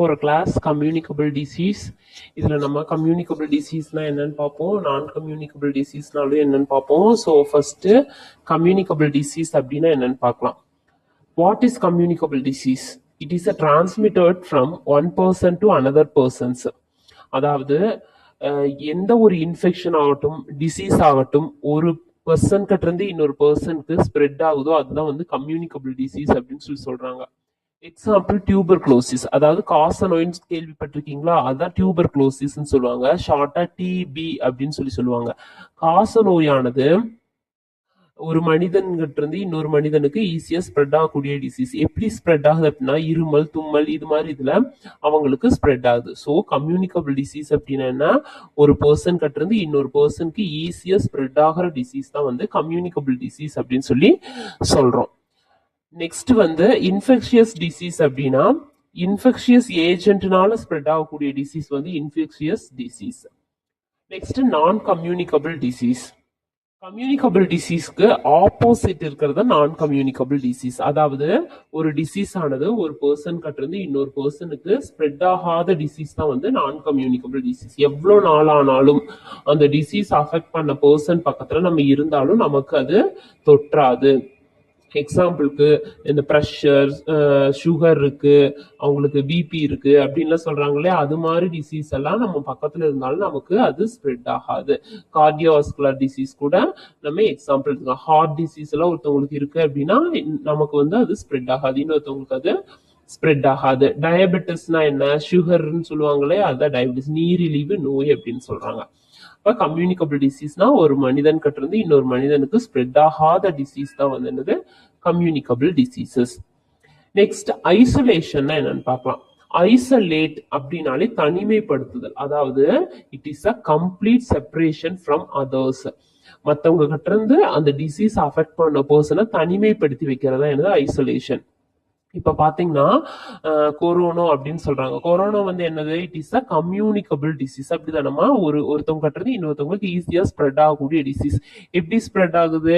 ஒரு class communicable disease. இதில் நம்ம கம்யூனிகபிள் டிசீஸ்னால் என்னன்னு பார்ப்போம், நான் கம்யூனிகபிள் டிசீஸ்னாலும் என்னன்னு பார்ப்போம். ஸோ ஃபர்ஸ்ட் கம்யூனிகபிள் டிசீஸ் அப்படின்னா என்னன்னு பார்க்கலாம். What is communicable disease? It is transmitted from one person to another persons. அதாவது எந்த ஒரு இன்ஃபெக்ஷன் ஆகட்டும், டிசீஸ் ஆகட்டும், ஒரு பர்சன் கிட்ட இருந்து இன்னொரு பர்சனுக்கு ஸ்ப்ரெட் ஆகுதோ அதுதான் வந்து கம்யூனிகபிள் டிசீஸ் அப்படின்னு சொல்லி சொல்றாங்க. எக்ஸாம்பிள் டியூபர்குலோசிஸ், அதாவது காசநோயின்னு கேள்விப்பட்டிருக்கீங்களா? அதான் டியூபர்குலோசிஸ்ன்னு சொல்லுவாங்க, ஷார்ட்டா டிபி அப்படின்னு சொல்லுவாங்க. காசநோயானது ஒரு மனிதன்கிட்ட இருந்து இன்னொரு மனிதனுக்கு ஈஸியா ஸ்ப்ரெட் ஆகக்கூடிய டிசீஸ். எப்படி ஸ்ப்ரெட் ஆகுது அப்படின்னா இருமல், தும்மல் இது மாதிரி இதுல அவங்களுக்கு ஸ்ப்ரெட் ஆகுது. ஸோ கம்யூனிகபிள் டிசீஸ் அப்படின்னா ஒரு பர்சன் கிட்ட இருந்து இன்னொரு பர்சனுக்கு ஈஸியா ஸ்ப்ரெட் ஆகிற டிசீஸ் தான் வந்து கம்யூனிகபிள் டிசீஸ் அப்படின்னு சொல்லி சொல்றோம். நெக்ஸ்ட் வந்து இன்ஃபெக்ஷியஸ் டிசீஸ் அப்படின்னா இன்ஃபெக்ஷியஸ் ஏஜென்ட்னால ஸ்ப்ரெட் ஆகக்கூடிய டிசீஸ் வந்து infectious disease. Next non communicable disease. Communicable டிசீஸ்க்கு ஆப்போசிட் இருக்கிறது நான் கம்யூனிகபிள் டிசீஸ். அதாவது ஒரு டிசீஸ் ஆனது ஒரு பர்சன் கிட்ட இருந்து இன்னொரு பர்சனுக்கு ஸ்ப்ரெட் ஆகாத டிசீஸ் தான் வந்து நான் கம்யூனிகபிள் டிசீஸ். எவ்வளவு நாள் ஆனாலும் அந்த டிசீஸ் அஃபெக்ட் பண்ண பர்சன் பக்கத்துல நம்ம இருந்தாலும் நமக்கு அது தொற்றாது. எக்ஸாம்பிளுக்கு இந்த ப்ரெஷர், சுகர் இருக்கு, அவங்களுக்கு பிபி இருக்கு அப்படின்லாம் சொல்றாங்களே, அது மாதிரி டிசீஸ் எல்லாம் நம்ம பக்கத்துல இருந்தாலும் நமக்கு அது ஸ்ப்ரெட் ஆகாது. கார்டியோவாஸ்குலர் டிசீஸ் கூட நம்ம எக்ஸாம்பிள் எடுத்துக்கலாம். ஹார்ட் டிசீஸ் எல்லாம் ஒருத்தவங்களுக்கு இருக்கு அப்படின்னா நமக்கு வந்து அது ஸ்ப்ரெட் ஆகாது, இன்னொருத்தவங்களுக்கு அது ஸ்ப்ரெட் ஆகாது. டயபெட்டிஸ்னா என்ன? சுகர்ன்னு சொல்லுவாங்களே, அதுதான் டயபெட்டிஸ், நீரிழிவு நோய் அப்படின்னு சொல்றாங்க. இப்போ கம்யூனிகபிள் டிசீஸ்னா ஒரு மனிதன் கிட்ட இருந்து இன்னொரு மனிதனுக்கு ஸ்ப்ரெட் ஆகாத டிசீஸ் தான் வந்து என்னது கம்யூனிகபிள் டிசீசஸ். நெக்ஸ்ட் ஐசோலேஷன் என்னன்னு பார்க்கலாம். ஐசோலேட் அப்படின்னாலே தனிமைப்படுத்துதல், அதாவது it is a complete separation from others. மற்றவங்க கிட்ட இருந்து அந்த டிசீஸ் அஃபெக்ட் பண்ண பர்சனை தனிமைப்படுத்தி வைக்கிறதா என்னது ஐசோலேஷன். இப்ப பாத்தீங்கன்னா கொரோனா அப்படின்னு சொல்றாங்க. கொரோனா வந்து என்னது? It is a communicable disease. அப்படிதானமா ஒருத்தவங்க கட்டுறது இன்னொருத்தவங்களுக்கு ஈஸியா ஸ்ப்ரெட் ஆகக்கூடிய டிசீஸ். எப்படி ஸ்ப்ரெட் ஆகுது?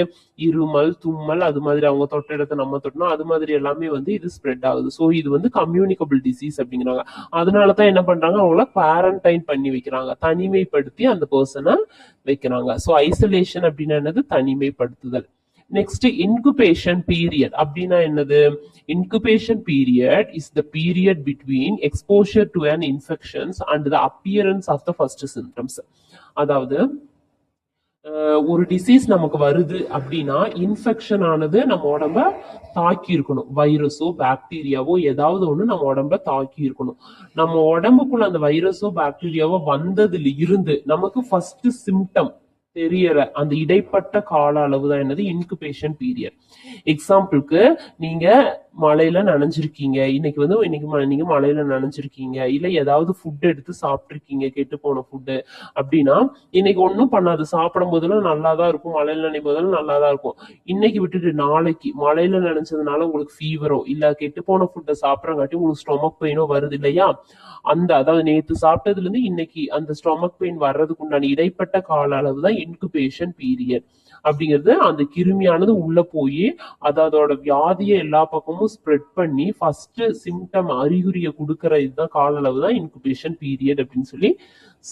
இருமல், தும்மல், அது மாதிரி அவங்க தொட்ட இடத்தை நம்ம தொட்டணும், அது மாதிரி எல்லாமே வந்து இது ஸ்ப்ரெட் ஆகுது. ஸோ இது வந்து கம்யூனிகபிள் டிசீஸ் அப்படிங்கிறாங்க. அதனாலதான் என்ன பண்றாங்க, அவங்கள குவாரண்டைன் பண்ணி வைக்கிறாங்க, தனிமைப்படுத்தி அந்த பர்சனை வைக்கிறாங்க. ஸோ ஐசோலேஷன் அப்படின்னா என்னது? தனிமைப்படுத்துதல். நெக்ஸ்ட் இன்குபேஷன் பீரியட் அப்படின்னா என்னது? Incubation period is the period between exposure to an infections and the appearance of the first symptoms. அதாவது ஒரு டிசீஸ் நமக்கு வருது அப்படின்னா இன்ஃபெக்ஷன் ஆனது நம்ம உடம்ப தாக்கி இருக்கணும். வைரஸோ பாக்டீரியாவோ ஏதாவது ஒண்ணு நம்ம உடம்ப தாக்கி இருக்கணும். நம்ம உடம்புக்குள்ள அந்த வைரஸோ பாக்டீரியாவோ வந்ததுல இருந்து நமக்கு ஃபர்ஸ்ட் சிம்டம் தெரியற அந்த இடைப்பட்ட கால அளவு தான் என்னது? Incubation period. எக்ஸாம்பிளுக்கு நீங்க மழையில நனைஞ்சிருக்கீங்க, நீங்க மழையில நனைஞ்சிருக்கீங்க, இல்ல ஏதாவது ஃபுட் எடுத்து சாப்பிட்டுருக்கீங்க, கெட்டு போன ஃபுட்டு அப்படின்னா இன்னைக்கு ஒன்றும் பண்ணாது, சாப்பிடும் போதெல்லாம் நல்லா தான் இருக்கும், மழையில நினைக்கும் போதெல்லாம் நல்லா தான் இருக்கும். இன்னைக்கு விட்டுட்டு நாளைக்கு மழையில நினைச்சதுனால உங்களுக்கு ஃபீவரோ இல்ல கெட்டு போன ஃபுட்டை சாப்பிட்றங்காட்டி உங்களுக்கு ஸ்டொமக் பெயினோ வருது இல்லையா? அதாவது நேற்று சாப்பிட்டதுல இருந்து இன்னைக்கு அந்த ஸ்டொமக் பெயின் வர்றதுக்கு உண்டான இடைப்பட்ட கால அளவு தான் இன்குபேஷன் பீரியட் அப்படிங்கிறது. அந்த கிருமியானது உள்ள போய் அதோட வியாதியை எல்லா பக்கமும் ஸ்ப்ரெட் பண்ணி ஃபர்ஸ்ட் சிம்டம் அறிகுறியை கொடுக்கற இதுதான் கால அளவு தான் இன்குபேஷன் பீரியட் அப்படின்னு சொல்லி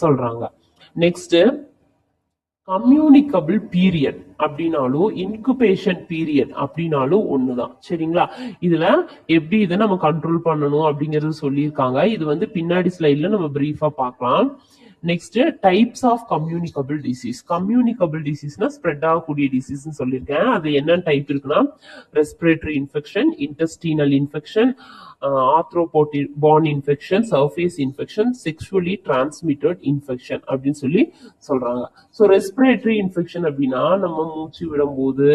சொல்றாங்க. நெக்ஸ்ட் கம்யூனிகபிள் பீரியட் அப்படின்னாலும் இன்குபேஷன் பீரியட் அப்படின்னாலும் ஒண்ணுதான், சரிங்களா? இதுல எப்படி இதை நம்ம கண்ட்ரோல் பண்ணணும் அப்படிங்கறது சொல்லியிருக்காங்க. இது வந்து பின்னாடி ஸ்லைட்ல நம்ம பிரீஃபா பார்க்கலாம். Next types of communicable disease. Communicable டிசீஸ்னா ஸ்ப்ரெட் ஆகக்கூடிய டிசீஸ் சொல்லியிருக்கேன். அது என்ன டைப் இருக்குன்னா respiratory infection, intestinal infection, arthropod infection, surface infection, sexually transmitted infection அப்படின்னு சொல்லி சொல்றாங்க. ஸோ ரெஸ்பிரேட்டரி இன்ஃபெக்ஷன் அப்படின்னா நம்ம மூச்சு விடும்போது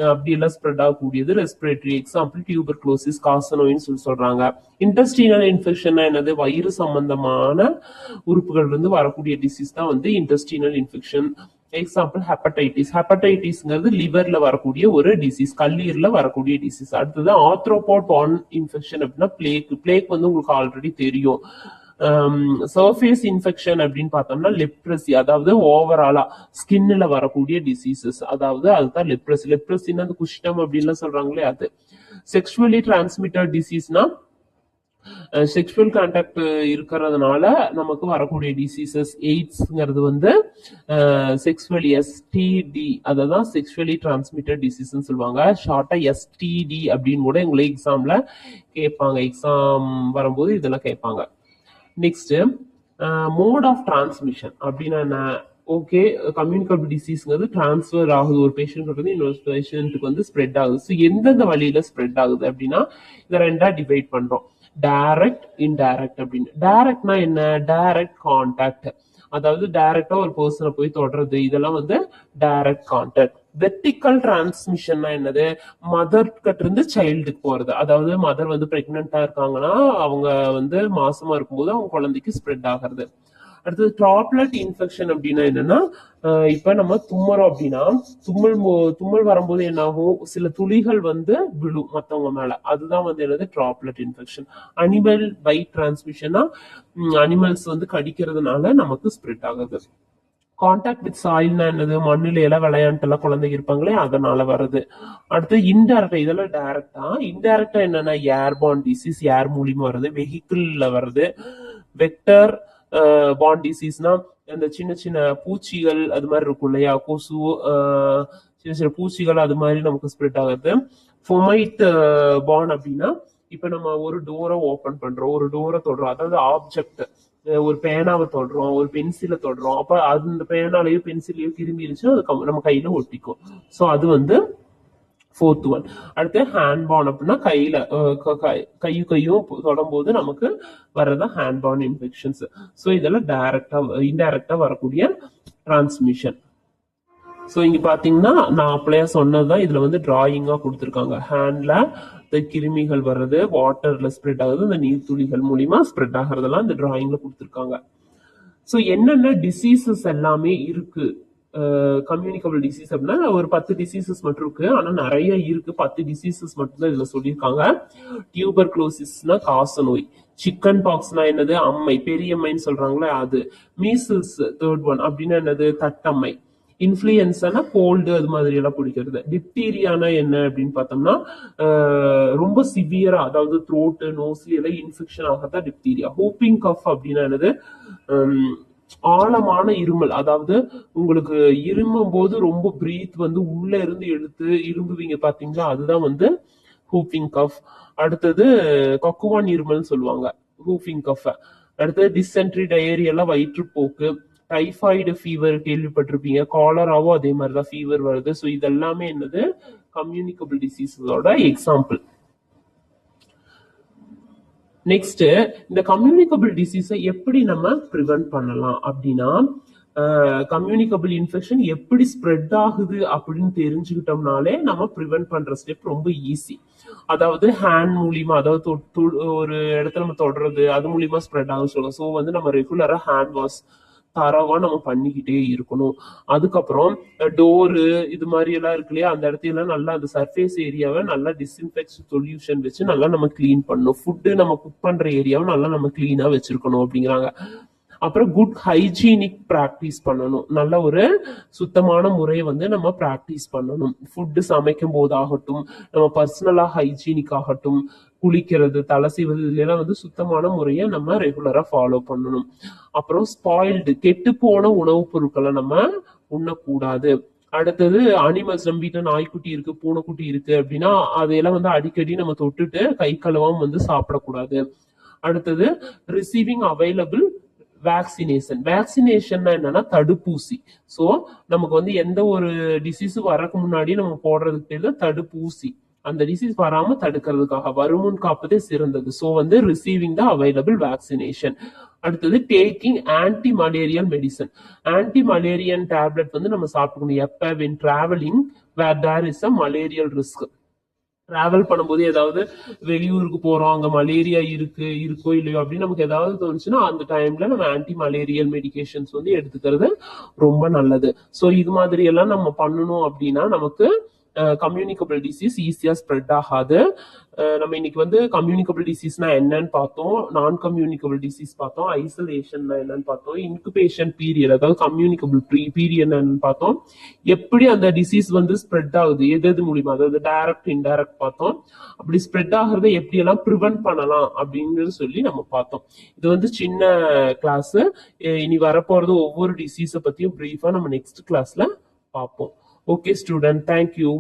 அப்படி எல்லாம் ஸ்ப்ரெட் ஆகக்கூடியது ரெஸ்பிரேட்டரி. எக்ஸாம்பிள் டியூபர்குலோசிஸ், காசநோயின்னு சொல்றாங்க. இன்டெஸ்டினல் இன்ஃபெக்ஷன் என்னது? வயிறு சம்பந்தமான உறுப்புகள் இருந்து வரக்கூடிய டிசீஸ் தான் வந்து இன்டெஸ்டினல் இன்ஃபெக்ஷன். Example hepatitis. ஹெப்படைட்டிஸ்ங்கிறது லிவர்ல வரக்கூடிய ஒரு டிசீஸ், கல்லீரல வரக்கூடிய டிசீஸ். அடுத்தது ஆர்த்ரோபான் இன்ஃபெக்ஷன் அப்படின்னா பிளேக் வந்து உங்களுக்கு ஆல்ரெடி தெரியும். சர்ஃபேஸ் இன்ஃபெக்ஷன் அப்படின்னு பார்த்தோம்னா லெப்ரசி, அதாவது ஓவராலா ஸ்கின்ல வரக்கூடிய டிசீசஸ், அதாவது அதுதான் லெப்ரசி. லெப்ரசின்னா அந்த குஷ்டம் அப்படின்லாம் சொல்றாங்களே அது. செக்ஷுவலி டிரான்ஸ்மிட்டட் டிசீஸ்னா செக்ஷுவல் கான்டாக்ட் இருக்கிறதுனால நமக்கு வரக்கூடிய டிசீசஸ். எய்ட்ஸ்ங்கிறது வந்து செக்ஷுவலி எஸ்டிடி, அததான் செக்ஷுவலி டிரான்ஸ்மிட்டட் டிசீஸ்ன்னு சொல்லுவாங்க. ஷார்ட்டா எஸ்டிடி அப்படின்னு கூட எங்களை எக்ஸாம்ல கேட்பாங்க. எக்ஸாம் வரும்போது இதெல்லாம் கேட்பாங்க. நெக்ஸ்ட் மோட் ஆஃப் டிரான்ஸ்மிஷன் அப்படின்னா என்ன? ஓகே, கம்யூனிகபிள் டிசீஸ்ங்கிறது டிரான்ஸ்ஃபர் ஆகுது, ஒரு பேஷண்ட் வந்து இன்னொரு பேஷண்ட்டுக்கு வந்து ஸ்ப்ரெட் ஆகுது. ஸோ எந்தெந்த வழியில ஸ்ப்ரெட் ஆகுது அப்படின்னா இதை ரெண்டா டிவைட் பண்றோம், டைரக்ட், இன்டைரக்ட் அப்படின்னு. டைரக்ட்னா என்ன? டைரக்ட் கான்டாக்ட், அதாவது டைரக்டா ஒரு பர்சனை போய் தொடர்றது, இதெல்லாம் வந்து டைரக்ட் கான்டாக்ட். வெர்டிக்கல் டிரான்ஸ்மிஷன்னா என்னது? மதர் கிட்ட இருந்து சைல்டுக்கு போறது, அதாவது மதர் வந்து பிரெக்னெண்டா இருக்காங்கன்னா அவங்க வந்து மாசமா இருக்கும்போது அவங்க குழந்தைக்கு ஸ்ப்ரெட் ஆகிறது. அடுத்தது டிராப்லெட் இன்ஃபெக்ஷன் அப்படின்னா என்னன்னா, இப்ப நம்ம தும்மறோம் அப்படின்னா தும்மல் வரும்போது என்ன ஆகும்? சில துளிகள் வந்து விழும் மத்தவங்க மேல, அதுதான் வந்து என்னது? Droplet infection. அனிமல் பைட் டிரான்ஸ்மிஷனா அனிமல்ஸ் வந்து கடிக்கிறதுனால நமக்கு ஸ்ப்ரெட் ஆகுது. கான்டாக்ட் வித் சாயில்னா என்னது? மண்ணில எல்லாம் விளையாண்டு எல்லாம் குழந்தைங்க இருப்பாங்களே, அதனால வருது. அடுத்து இன்டைரக்டா, இதெல்லாம் டைரக்டா. இன்டைரக்டா என்னன்னா ஏர்பார்ன் டிசீஸ், ஏர் மூலியமா வருது, வெஹிக்கிள்ல வருது. வெக்டர் பார்ன் டிசீஸ்னா இந்த சின்ன சின்ன பூச்சிகள் அது மாதிரி இருக்கும் இல்லையா, கொசு, சின்ன சின்ன பூச்சிகள் அது மாதிரி நமக்கு ஸ்ப்ரெட் ஆகுது. ஃபொமைட் பார்ன் அப்படின்னா இப்ப நம்ம ஒரு டோரை ஓபன் பண்றோம், ஒரு டோரை தொடுறோம், அதாவது ஆப்ஜெக்ட், ஒரு பேனாவை தொடுறோம், ஒரு பென்சிலை தொடுறோம், அப்ப அந்த பேனாலையோ பென்சிலையோ கிரும்பிருச்சுன்னா அது நம்ம கையில ஒட்டிக்கும். ஸோ அது வந்து ஃபோர்த் ஒன். அடுத்து ஹேண்ட்பார்ன் அப்படின்னா கையில கையும் தொடும்போது நமக்கு வர்றது ஹேண்ட்பார்ன் இன்ஃபெக்ஷன்ஸ். ஸோ இதெல்லாம் டைரக்டா இன்டைரக்டா வரக்கூடிய டிரான்ஸ்மிஷன். ஸோ இங்க பாத்தீங்கன்னா நான் அப்படியே சொன்னதுதான் இதுல வந்து டிராயிங்கா கொடுத்துருக்காங்க. ஹேண்ட்ல இந்த கிருமிகள் வர்றது, வாட்டர்ல ஸ்ப்ரெட் ஆகுது, இந்த நீர்த்துளிகள் மூலியமா ஸ்ப்ரெட் ஆகிறதெல்லாம் இந்த டிராயிங்ல கொடுத்துருக்காங்க. ஸோ என்னென்ன டிசீசஸ் எல்லாமே இருக்கு கம்யூனிகபிள் டிசீஸ் அப்படின்னா ஒரு 10 டிசீசஸ் மட்டும் இருக்கு, ஆனா நிறைய இருக்கு. 10 டிசீசஸ் மட்டும் தான் இதுல சொல்லியிருக்காங்க. டியூபர்குலோசிஸ்னா காச நோய், சிக்கன் பாக்ஸ்னா என்னது? அம்மை, பெரியம்மைன்னு சொல்றாங்களே அது. மீசில்ஸ் தேர்ட் ஒன் அப்படின்னா என்னது? தட்டம்மை. இன்ஃபுளுயன்ஸானா கோல்டு அது மாதிரி எல்லாம் பிடிக்கிறது. டிப்தீரியானா என்ன அப்படின்னு பார்த்தோம்னா ரொம்ப சிவியரா, அதாவது த்ரோட் நோஸ்லி எல்லாம் இன்ஃபெக்ஷன் ஆகத்தான் டிப்தீரியா. ஹூப்பிங் கஃப் அப்படின்னா என்னது? ஆழமான இருமல், அதாவது உங்களுக்கு இருமும் போது ரொம்ப பிரீத் வந்து உள்ள இருந்து எடுத்து இரும்புவீங்க பாத்தீங்களா, அதுதான் வந்து ஹூப்பிங் கஃப். அடுத்தது கொக்குவான் இருமல்னு சொல்லுவாங்க ஹூப்பிங் கஃப். அடுத்தது டிசென்ட்ரி, டயரியெல்லாம் வயிற்றுப்போக்கு, டைஃபாய்டு ஃபீவர் கேள்விப்பட்டிருப்பீங்க, காலராவோ அதே மாதிரிதான் ஃபீவர் வருது. ஸோ இதெல்லாமே என்னது? கம்யூனிகபிள் டிசீஸோட எக்ஸாம்பிள். நெக்ஸ்ட், இந்த கம்யூனிகபிள் டிசீஸை எப்படி நம்ம ப்ரிவென்ட் பண்ணலாம் அப்படின்னா, கம்யூனிகபிள் இன்ஃபெக்ஷன் எப்படி ஸ்ப்ரெட் ஆகுது அப்படின்னு தெரிஞ்சுக்கிட்டோம்னாலே நம்ம ப்ரிவென்ட் பண்ற ஸ்டெப் ரொம்ப ஈஸி. அதாவது ஹேண்ட் மூலியமா, அதாவது ஒரு இடத்துல நம்ம தொடுறது, அது மூலியமா ஸ்ப்ரெட் ஆகும் சொல்லுவோம். ஸோ வந்து நம்ம ரெகுலரா ஹேண்ட் வாஷ் தரவா நம்ம பண்ணிக்கிட்டே இருக்கணும். அதுக்கப்புறம் டோரு இது மாதிரி எல்லாம் இருக்கு இல்லையா, அந்த இடத்துல நல்லா அந்த சர்ஃபேஸ் ஏரியாவை நல்லா டிஸ்இன்ஃபெக்ட் சொல்யூஷன் வச்சு நல்லா நம்ம கிளீன் பண்ணணும். ஃபுட்டு நம்ம குக் பண்ற ஏரியாவை நல்லா நம்ம கிளீனா வச்சிருக்கணும் அப்படிங்கிறாங்க. அப்புறம் குட் ஹைஜீனிக் பிராக்டிஸ் பண்ணணும், நல்ல ஒரு சுத்தமான முறையை வந்து நம்ம பிராக்டிஸ் பண்ணணும். ஃபுட்டு சமைக்கும் போதாகட்டும், நம்ம பர்சனலா ஹைஜீனிக் ஆகட்டும், குளிக்கிறது, தலை செய்வது, இதுலாம் வந்து சுத்தமான முறையை நம்ம ரெகுலரா ஃபாலோ பண்ணணும். அப்புறம் ஸ்பாயில்டு, கெட்டு போன உணவுப் பொருட்களை நம்ம உண்ணக்கூடாது. அடுத்தது அனிமல்ஸ், நம்ம வீட்டுல நாய்க்குட்டி இருக்கு, பூனைக்குட்டி இருக்கு அப்படின்னா அதையெல்லாம் வந்து அடிக்கடி நம்ம தொட்டுட்டு கை கழுவாம வந்து சாப்பிடக்கூடாது. அடுத்தது ரிசீவிங் அவைலபிள் வேக்சினேஷன். வேக்சினேஷன் என்னன்னா தடுப்பூசி. சோ நமக்கு வந்து எந்த ஒரு டிசீஸ் வரக்கு முன்னாடி நம்ம போடுறதுக்கு பேர் தான் தடுப்பூசி. அந்த டிசீஸ் வராம தடுக்கிறதுக்காக வருமுன் காப்பதே சிறந்தது. சோ வந்து ரிசீவிங் த அவைலபிள் வேக்சினேஷன். அடுத்தது taking anti malarial medicine. Anti malarian tablet வந்து நம்ம சாப்பிடணும் எப்ப? When travelling where there is a malarial risk. Travel பண்ணும்போது ஏதாவது வெளியூருக்கு போறோம், அங்க மலேரியா இருக்கோ இல்லையோ அப்படின்னு நமக்கு ஏதாவது தோணுச்சுன்னா அந்த டைம்ல நம்ம ஆன்டி மலேரியல் மெடிகேஷன்ஸ் வந்து எடுத்துக்கிறது ரொம்ப நல்லது. ஸோ இது மாதிரி எல்லாம் நம்ம பண்ணணும் அப்படின்னா நமக்கு கம்யூனிகபிள் டிசீஸ் ஈஸியா ஸ்ப்ரெட் ஆகாது. நம்ம இன்னைக்கு வந்து கம்யூனிகபிள் டிசீஸ்னா என்னன்னு பார்த்தோம், நான் கம்யூனிகபிள் டிசீஸ் பார்த்தோம், ஐசோலேஷன்னா என்னன்னு பார்த்தோம், இன்குபேஷன் பீரியட் அதாவது கம்யூனிகபிள் பீரியட் என்னன்னு பார்த்தோம், எப்படி அந்த டிசீஸ் வந்து ஸ்ப்ரெட் ஆகுது எது எது மூலியமா, அதாவது டைரக்ட் இன்டைரக்ட் பார்த்தோம், அப்படி ஸ்ப்ரெட் ஆகிறத எப்படி எல்லாம் ப்ரிவென்ட் பண்ணலாம் அப்படின்னு சொல்லி நம்ம பார்த்தோம். இது வந்து சின்ன கிளாஸ். இனி வரப்போறது ஒவ்வொரு டிசீஸை பத்தியும் பிரீஃபா நம்ம நெக்ஸ்ட் கிளாஸ்ல பார்ப்போம். Okay student, thank you.